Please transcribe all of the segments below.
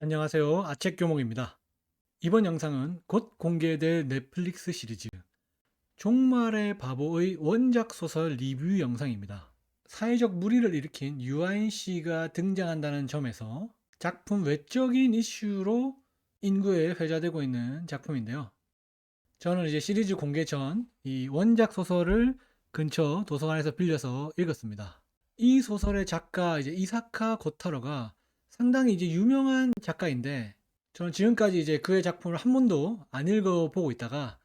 안녕하세요. 아책교목입니다. 이번 영상은 곧 공개될 넷플릭스 시리즈 종말의 바보의 원작 소설 리뷰 영상입니다. 사회적 물의를 일으킨 유아인 씨가 등장한다는 점에서 작품 외적인 이슈로 인구에 회자되고 있는 작품인데요. 저는 이제 시리즈 공개 전 이 원작 소설을 근처 도서관에서 빌려서 읽었습니다. 이 소설의 작가 이제 이사카 고타로가 상당히 이제 유명한 작가인데 저는 지금까지 이제 그의 작품을 한 번도 안 읽어보고 있다가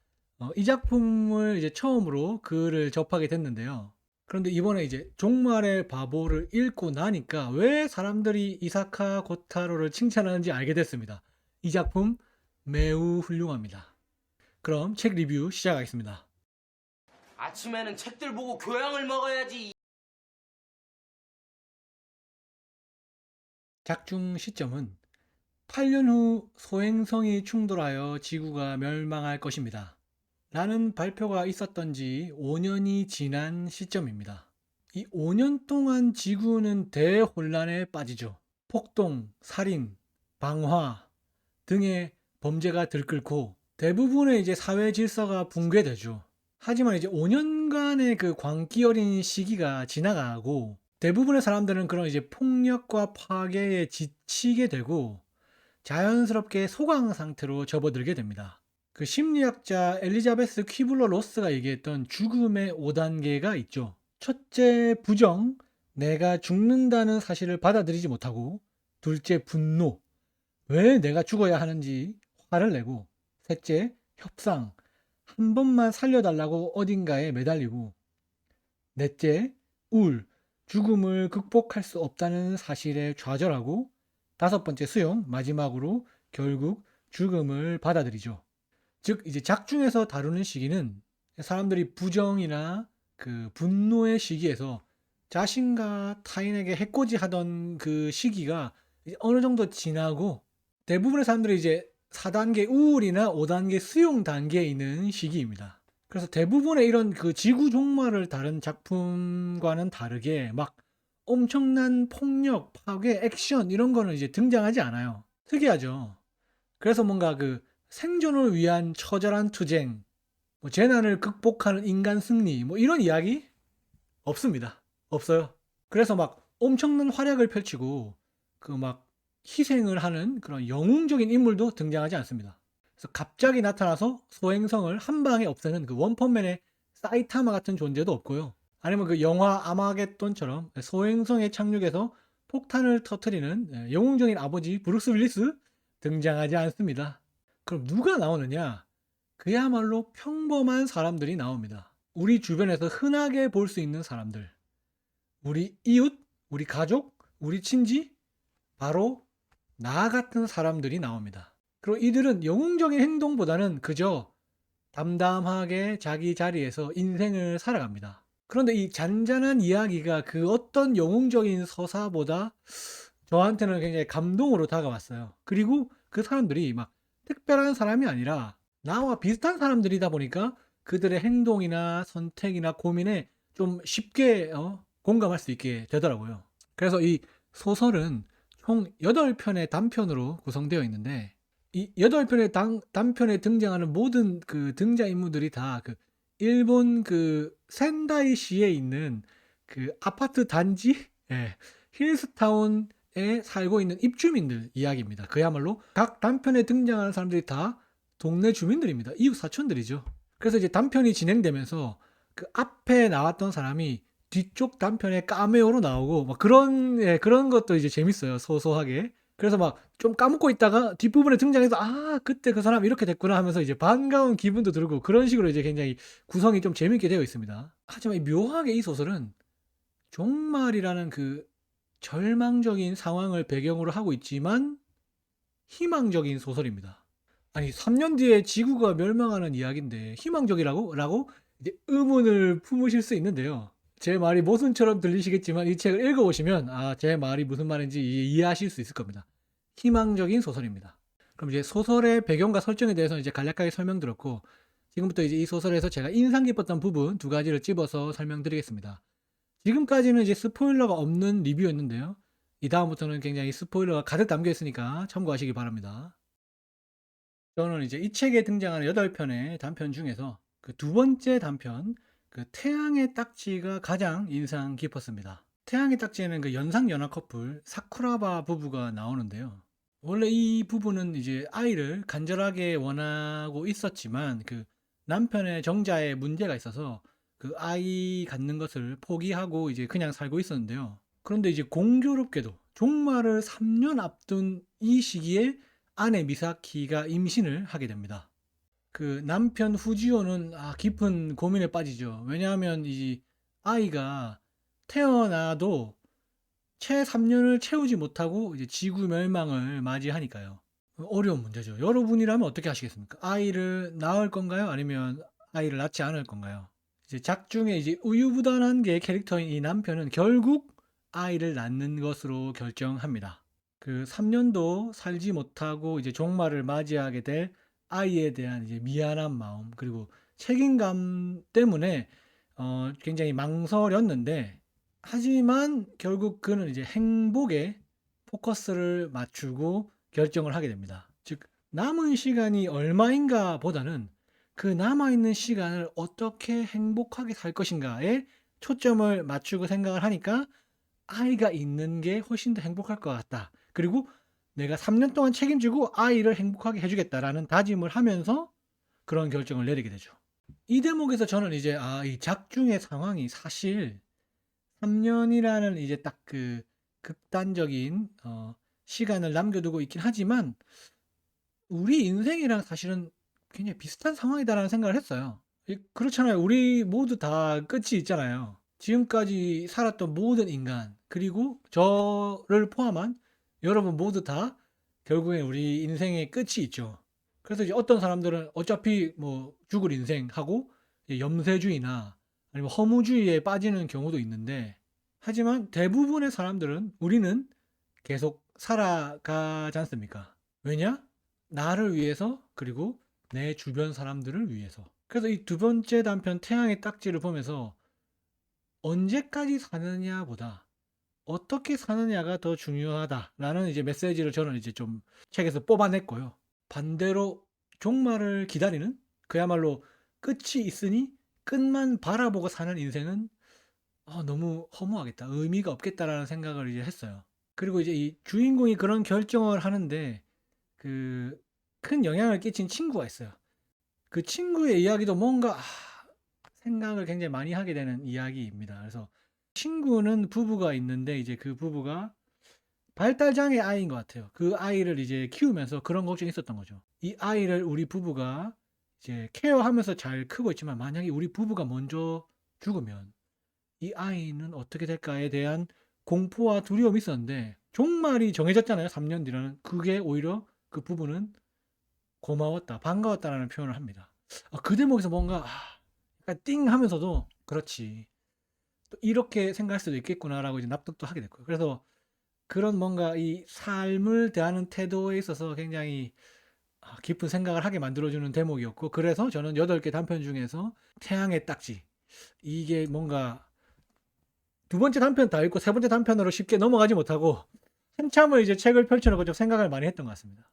이 작품을 이제 처음으로 글을 접하게 됐는데요. 그런데 이번에 이제 종말의 바보를 읽고 나니까 왜 사람들이 이사카 고타로를 칭찬하는지 알게 됐습니다. 이 작품 매우 훌륭합니다. 그럼 책 리뷰 시작하겠습니다. 아침에는 책들 보고 교양을 먹어야지. 작중 시점은 8년 후 소행성이 충돌하여 지구가 멸망할 것입니다. 라는 발표가 있었던 지 5년이 지난 시점입니다. 이 5년 동안 지구는 대혼란에 빠지죠. 폭동, 살인, 방화 등의 범죄가 들끓고 대부분의 이제 사회 질서가 붕괴되죠. 하지만 이제 5년간의 그 광기 어린 시기가 지나가고 대부분의 사람들은 그런 이제 폭력과 파괴에 지치게 되고 자연스럽게 소강 상태로 접어들게 됩니다. 그 심리학자 엘리자베스 퀴블러 로스가 얘기했던 죽음의 5단계가 있죠. 첫째, 부정, 내가 죽는다는 사실을 받아들이지 못하고, 둘째, 분노, 왜 내가 죽어야 하는지 화를 내고, 셋째, 협상, 한 번만 살려달라고 어딘가에 매달리고, 넷째, 우울, 죽음을 극복할 수 없다는 사실에 좌절하고, 다섯 번째, 수용, 마지막으로 결국 죽음을 받아들이죠. 즉, 이제 작중에서 다루는 시기는 사람들이 부정이나 그 분노의 시기에서 자신과 타인에게 해코지 하던 그 시기가 이제 어느 정도 지나고 대부분의 사람들이 이제 4단계 우울이나 5단계 수용 단계에 있는 시기입니다. 그래서 대부분의 이런 그 지구 종말을 다룬 작품과는 다르게 막 엄청난 폭력, 파괴, 액션 이런 거는 이제 등장하지 않아요. 특이하죠. 그래서 뭔가 그 생존을 위한 처절한 투쟁, 뭐 재난을 극복하는 인간 승리, 뭐 이런 이야기 없습니다. 없어요. 그래서 막 엄청난 활약을 펼치고 그 막 희생을 하는 그런 영웅적인 인물도 등장하지 않습니다. 그래서 갑자기 나타나서 소행성을 한 방에 없애는 그 원펀맨의 사이타마 같은 존재도 없고요. 아니면 그 영화 아마겟돈처럼 소행성에 착륙해서 폭탄을 터트리는 영웅적인 아버지 브루스 윌리스 등장하지 않습니다. 그럼 누가 나오느냐? 그야말로 평범한 사람들이 나옵니다. 우리 주변에서 흔하게 볼 수 있는 사람들. 우리 이웃, 우리 가족, 우리 친지, 바로 나 같은 사람들이 나옵니다. 그리고 이들은 영웅적인 행동보다는 그저 담담하게 자기 자리에서 인생을 살아갑니다. 그런데 이 잔잔한 이야기가 그 어떤 영웅적인 서사보다 저한테는 굉장히 감동으로 다가왔어요. 그리고 그 사람들이 막 특별한 사람이 아니라 나와 비슷한 사람들이다 보니까 그들의 행동이나 선택이나 고민에 좀 쉽게 공감할 수 있게 되더라고요. 그래서 이 소설은 총 8편의 단편으로 구성되어 있는데 이 8편의 단편에 등장하는 모든 그 등장인물들이 다 그 일본 그 센다이시에 있는 그 아파트 단지 예, 힐스타운에 살고 있는 입주민들 이야기입니다. 그야말로 각 단편에 등장하는 사람들이 다 동네 주민들입니다. 이웃 사촌들이죠. 그래서 이제 단편이 진행되면서 그 앞에 나왔던 사람이 뒤쪽 단편에 카메오로 나오고 막 그런 그런 것도 이제 재밌어요. 소소하게. 그래서 막 좀 까먹고 있다가 뒷부분에 등장해서 아 그때 그 사람 이렇게 됐구나 하면서 이제 반가운 기분도 들고 그런 식으로 이제 굉장히 구성이 좀 재밌게 되어 있습니다. 하지만 묘하게 이 소설은 종말이라는 그 절망적인 상황을 배경으로 하고 있지만 희망적인 소설입니다. 아니 3년 뒤에 지구가 멸망하는 이야기인데 희망적이라고? 라고 이제 의문을 품으실 수 있는데요. 제 말이 모순처럼 들리시겠지만 이 책을 읽어보시면 제 말이 무슨 말인지 이해하실 수 있을 겁니다. 희망적인 소설입니다. 그럼 이제 소설의 배경과 설정에 대해서는 이제 간략하게 설명드렸고 지금부터 이제 이 소설에서 제가 인상 깊었던 부분 두 가지를 집어서 설명드리겠습니다. 지금까지는 이제 스포일러가 없는 리뷰였는데요. 이 다음부터는 굉장히 스포일러가 가득 담겨 있으니까 참고하시기 바랍니다. 저는 이제 이 책에 등장하는 8편의 단편 중에서 그 두 번째 단편, 그 태양의 딱지가 가장 인상 깊었습니다. 태양의 딱지에는 그 연상연하 커플 사쿠라바 부부가 나오는데요. 원래 이 부부는 이제 아이를 간절하게 원하고 있었지만 그 남편의 정자에 문제가 있어서 그 아이 갖는 것을 포기하고 이제 그냥 살고 있었는데요. 그런데 이제 공교롭게도 종말을 3년 앞둔 이 시기에 아내 미사키가 임신을 하게 됩니다. 그 남편 후지오는 깊은 고민에 빠지죠. 왜냐하면 이 아이가 태어나도 채 3년을 채우지 못하고 이제 지구 멸망을 맞이하니까요. 어려운 문제죠. 여러분이라면 어떻게 하시겠습니까? 아이를 낳을 건가요? 아니면 아이를 낳지 않을 건가요? 이제 작중에 이제 우유부단한 게 캐릭터인 이 남편은 결국 아이를 낳는 것으로 결정합니다. 그 3년도 살지 못하고 이제 종말을 맞이하게 될 아이에 대한 이제 미안한 마음 그리고 책임감 때문에 굉장히 망설였는데 하지만 결국 그는 이제 행복에 포커스를 맞추고 결정을 하게 됩니다. 즉 남은 시간이 얼마인가 보다는 그 남아있는 시간을 어떻게 행복하게 살 것인가에 초점을 맞추고 생각을 하니까 아이가 있는 게 훨씬 더 행복할 것 같다. 그리고 내가 3년 동안 책임지고 아이를 행복하게 해주겠다라는 다짐을 하면서 그런 결정을 내리게 되죠. 이 대목에서 저는 이제 이 작중의 상황이 사실 3년이라는 이제 딱 그 극단적인 시간을 남겨두고 있긴 하지만 우리 인생이랑 사실은 굉장히 비슷한 상황이다라는 생각을 했어요. 그렇잖아요. 우리 모두 다 끝이 있잖아요. 지금까지 살았던 모든 인간, 그리고 저를 포함한 여러분 모두 다 결국엔 우리 인생의 끝이 있죠. 그래서 이제 어떤 사람들은 어차피 뭐 죽을 인생하고 염세주의나 아니면 허무주의에 빠지는 경우도 있는데, 하지만 대부분의 사람들은 우리는 계속 살아가지 않습니까? 왜냐? 나를 위해서, 그리고 내 주변 사람들을 위해서. 그래서 이 두 번째 단편 태양의 딱지를 보면서 언제까지 사느냐보다 어떻게 사느냐가 더 중요하다라는 이제 메시지를 저는 이제 좀 책에서 뽑아냈고요. 반대로 종말을 기다리는, 그야말로 끝이 있으니 끝만 바라보고 사는 인생은 너무 허무하겠다, 의미가 없겠다라는 생각을 이제 했어요. 그리고 이제 이 주인공이 그런 결정을 하는데 그 큰 영향을 끼친 친구가 있어요. 그 친구의 이야기도 뭔가 생각을 굉장히 많이 하게 되는 이야기입니다. 그래서 친구는 부부가 있는데 이제 그 부부가 발달장애 아이인 것 같아요. 그 아이를 이제 키우면서 그런 걱정이 있었던 거죠. 이 아이를 우리 부부가 이제 케어하면서 잘 크고 있지만 만약에 우리 부부가 먼저 죽으면 이 아이는 어떻게 될까에 대한 공포와 두려움이 있었는데 종말이 정해졌잖아요. 3년 뒤라는. 그게 오히려 그 부부는 고마웠다, 반가웠다라는 표현을 합니다. 그 대목에서 뭔가 약간 띵 하면서도 그렇지, 또 이렇게 생각할 수도 있겠구나라고 이제 납득도 하게 됐고요. 그래서 그런 뭔가 이 삶을 대하는 태도에 있어서 굉장히 깊은 생각을 하게 만들어주는 대목이었고, 그래서 저는 8개 단편 중에서 태양의 딱지, 이게 뭔가 두 번째 단편 다 읽고 세 번째 단편으로 쉽게 넘어가지 못하고 한참을 이제 책을 펼쳐놓고 좀 생각을 많이 했던 것 같습니다.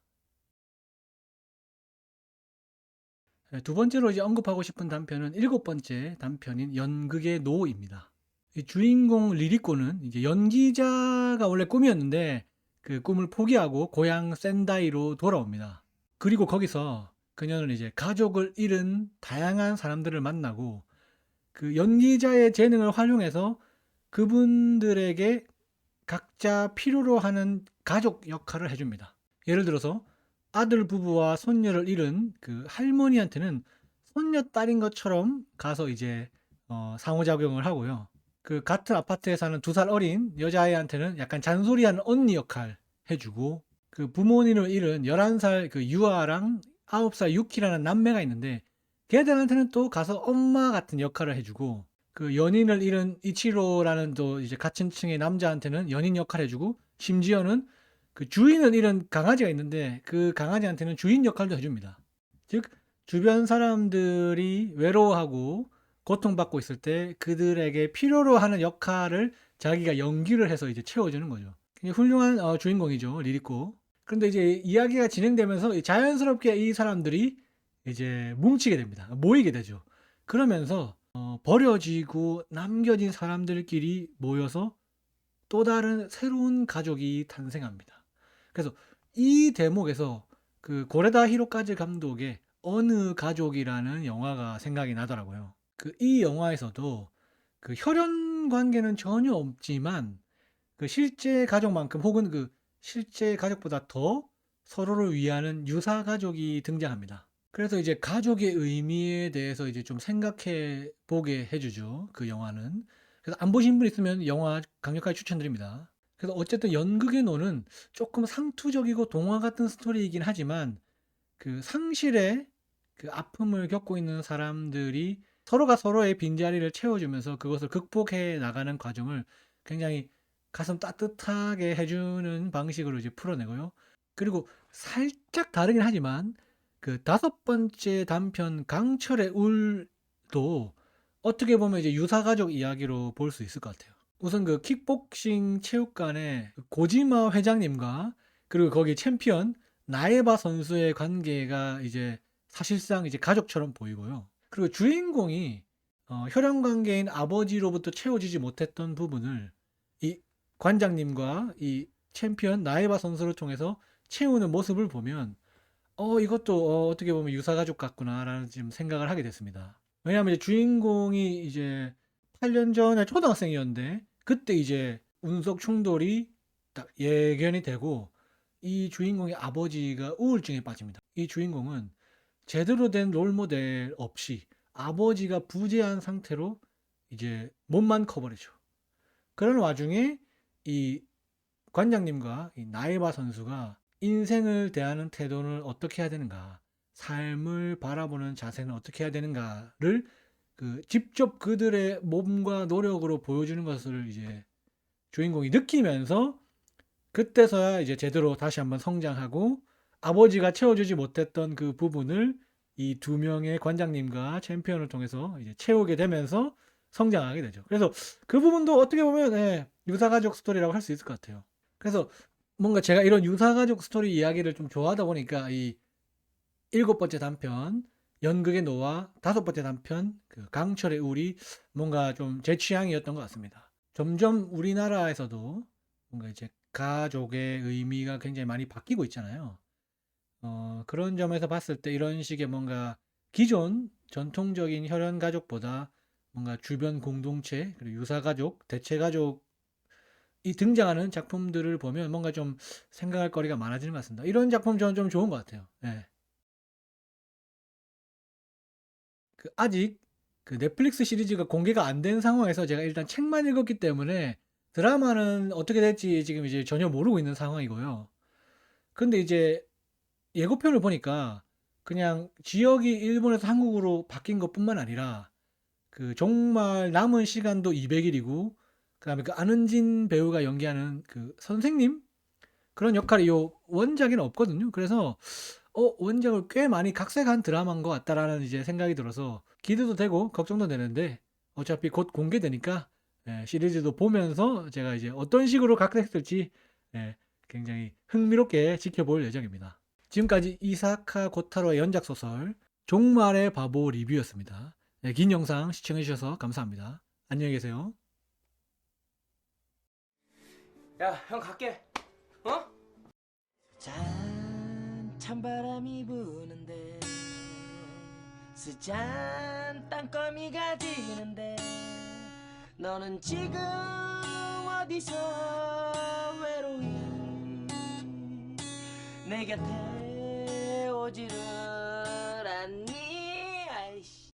네, 두 번째로 이제 언급하고 싶은 단편은 7번째 단편인 연극의 노입니다. 이 주인공 리리코는 이제 연기자가 원래 꿈이었는데 그 꿈을 포기하고 고향 센다이로 돌아옵니다. 그리고 거기서 그녀는 이제 가족을 잃은 다양한 사람들을 만나고 그 연기자의 재능을 활용해서 그분들에게 각자 필요로 하는 가족 역할을 해줍니다. 예를 들어서 아들 부부와 손녀를 잃은 그 할머니한테는 손녀딸인 것처럼 가서 이제 상호작용을 하고요. 그 같은 아파트에 사는 2살 어린 여자아이한테는 약간 잔소리하는 언니 역할 해주고, 그 부모님을 잃은 11살 그 유아랑 9살 유키라는 남매가 있는데 걔들한테는 또 가서 엄마 같은 역할을 해주고, 그 연인을 잃은 이치로라는 또 이제 같은 층의 남자한테는 연인 역할 해주고, 심지어는 그 주인을 잃은 강아지가 있는데 그 강아지한테는 주인 역할도 해줍니다. 즉 주변 사람들이 외로워하고 고통받고 있을 때 그들에게 필요로 하는 역할을 자기가 연기를 해서 이제 채워주는 거죠. 굉장히 훌륭한 주인공이죠. 리리코. 그런데 이제 이야기가 진행되면서 자연스럽게 이 사람들이 이제 뭉치게 됩니다. 모이게 되죠. 그러면서 버려지고 남겨진 사람들끼리 모여서 또 다른 새로운 가족이 탄생합니다. 그래서 이 대목에서 그 고레다 히로카즈 감독의 어느 가족이라는 영화가 생각이 나더라고요. 그 이 영화에서도 그 혈연 관계는 전혀 없지만 그 실제 가족만큼 혹은 그 실제 가족보다 더 서로를 위하는 유사 가족이 등장합니다. 그래서 이제 가족의 의미에 대해서 이제 좀 생각해 보게 해주죠. 그 영화는. 그래서 안 보신 분 있으면 영화 강력하게 추천드립니다. 그래서 어쨌든 연극의 노는 조금 상투적이고 동화 같은 스토리이긴 하지만 그 상실의 그 아픔을 겪고 있는 사람들이 서로가 서로의 빈자리를 채워주면서 그것을 극복해 나가는 과정을 굉장히 가슴 따뜻하게 해주는 방식으로 이제 풀어내고요. 그리고 살짝 다르긴 하지만 그 다섯 번째 단편 강철의 울도 어떻게 보면 이제 유사가족 이야기로 볼 수 있을 것 같아요. 우선 그 킥복싱 체육관의 그 고지마 회장님과 그리고 거기 챔피언 나에바 선수의 관계가 이제 사실상 이제 가족처럼 보이고요. 그리고 주인공이 혈연 관계인 아버지로부터 채워지지 못했던 부분을 이 관장님과 이 챔피언 나에바 선수를 통해서 채우는 모습을 보면 이것도 어떻게 보면 유사가족 같구나라는 지금 생각을 하게 됐습니다. 왜냐하면 이제 주인공이 이제 8년 전에 초등학생이었는데 그때 이제 운석 충돌이 딱 예견이 되고 이 주인공의 아버지가 우울증에 빠집니다. 이 주인공은 제대로 된 롤모델 없이 아버지가 부재한 상태로 이제 몸만 커버리죠. 그런 와중에 이 관장님과 이 나에바 선수가 인생을 대하는 태도를 어떻게 해야 되는가, 삶을 바라보는 자세는 어떻게 해야 되는가를 그 직접 그들의 몸과 노력으로 보여주는 것을 이제 주인공이 느끼면서 그때서야 이제 제대로 다시 한번 성장하고 아버지가 채워주지 못했던 그 부분을 이 두 명의 관장님과 챔피언을 통해서 이제 채우게 되면서 성장하게 되죠. 그래서 그 부분도 어떻게 보면 유사가족 스토리라고 할 수 있을 것 같아요. 그래서 뭔가 제가 이런 유사가족 스토리 이야기를 좀 좋아하다 보니까 이 일곱 번째 단편 연극의 노와 다섯 번째 단편 그 강철의 울이 뭔가 좀 제 취향이었던 것 같습니다. 점점 우리나라에서도 뭔가 이제 가족의 의미가 굉장히 많이 바뀌고 있잖아요. 그런 점에서 봤을 때 이런 식의 뭔가 기존 전통적인 혈연 가족보다 뭔가 주변 공동체, 그리고 유사 가족, 대체 가족이 등장하는 작품들을 보면 뭔가 좀 생각할 거리가 많아지는 것 같습니다. 이런 작품 저는 좀 좋은 것 같아요. 예. 그 아직 그 넷플릭스 시리즈가 공개가 안 된 상황에서 제가 일단 책만 읽었기 때문에 드라마는 어떻게 될지 지금 이제 전혀 모르고 있는 상황이고요. 근데 이제 예고편을 보니까 그냥 지역이 일본에서 한국으로 바뀐 것뿐만 아니라 그 정말 남은 시간도 200일이고 그다음에 그 안은진 배우가 연기하는 그 선생님 그런 역할이 요 원작에는 없거든요. 그래서 원작을 꽤 많이 각색한 드라마인 것 같다라는 이제 생각이 들어서 기대도 되고 걱정도 되는데 어차피 곧 공개되니까 시리즈도 보면서 제가 이제 어떤 식으로 각색될지 예, 굉장히 흥미롭게 지켜볼 예정입니다. 지금까지 이사카 고타로의 연작 소설 종말의 바보 리뷰였습니다. 네, 긴 영상 시청해주셔서 감사합니다. 안녕히 계세요. 야, 형 갈게. 어? 짠, 찬바람이 부는데 스잔 땅거미가 지는데 너는 지금 어디서 외로이 내 곁에 오지를 않니? 아이씨.